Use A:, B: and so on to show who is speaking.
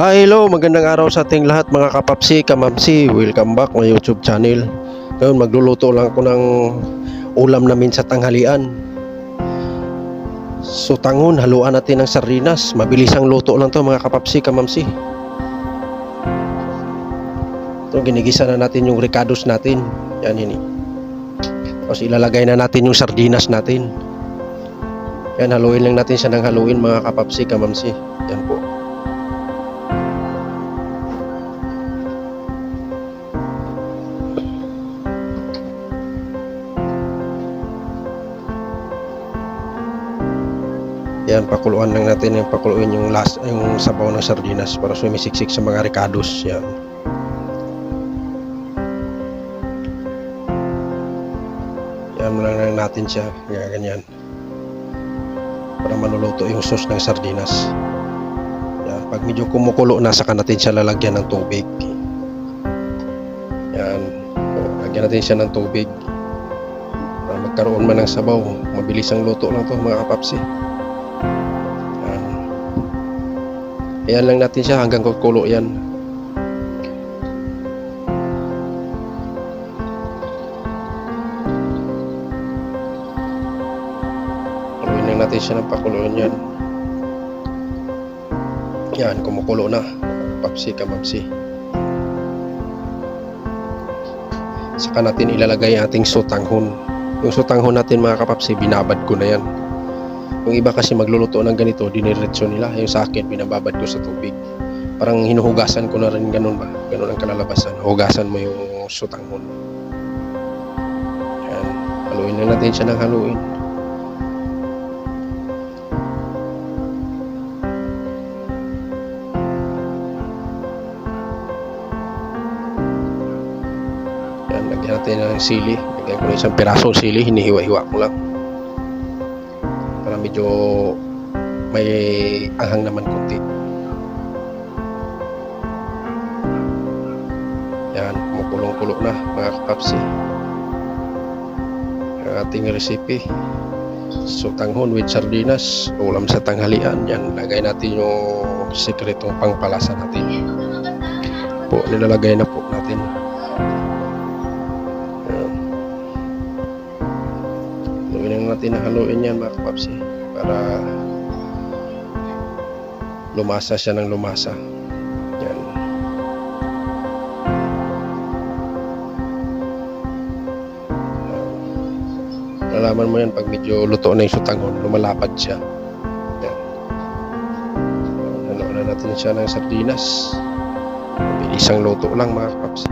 A: Hello, magandang araw sa ating lahat mga kapapsi, kamamsi. Welcome back my YouTube channel. Ngayon magluluto lang ako ng ulam namin sa tanghalian. Sutanghon, haluan natin ng sardinas. Mabilis ang luto lang to mga kapapsi, kamamsi. Ito, ginigisa na natin yung ricados natin. Yan, yun. Tapos ilalagay na natin yung sardinas natin. Yan, haluin lang natin siya ng haluin mga kapapsi, kamamsi. Yan po. Yan, pakuluan lang natin yung yung sabaw ng sardinas para sumisiksik sa mga ricados. Yan. Yan lang natin siya, ganyan. Para maluluto yung sauce ng sardinas. Yan, pag medyo kumukulo na, saka natin siya lalagyan ng tubig. Yan. O, lagyan natin siya ng tubig. Para magkaroon man ng sabaw. Mabilis ang luto lang to mga kapapsi. Ayan lang natin siya hanggang kukulo yan. Paluin lang natin siya ng pakuluan yan. Yan, kumukulo na. Papsi, kamapsi. Saka natin ilalagay ang ating sutanghon. Yung sutanghon natin mga kapapsi, binabad ko na yan. Yung iba kasi magluluto ng ganito, diniretso nila. Yung sa akin, binababad ko sa tubig. Parang hinuhugasan ko na rin, ganun ba? Ganun ang kalalabasan. Hugasan mo yung sutanghon. Yan. Haluin na natin siya ng haluin. Yan, lagyan natin ng sili. Lagyan ko na isang pirasong sili, hinihiwa-hiwa ko lang. Para medyo may anghang naman konti. Yan, kumukulong-kulo na mga kapapsi. Ang ating recipe, sutanghon with sardinas, ulam sa tanghalian. Yan, lagay natin yung sikretong pangpalasa natin. Po, nilalagay na po natin. Haluin natin na haluin yan mga kapapsi para lumasa siya ng lumasa. Yan. Nalaman mo yan pag medyo luto na yung sutanghon, lumalapad siya. Yan. Haluin na natin siya ng sardinas. Isang luto lang mga kapapsi.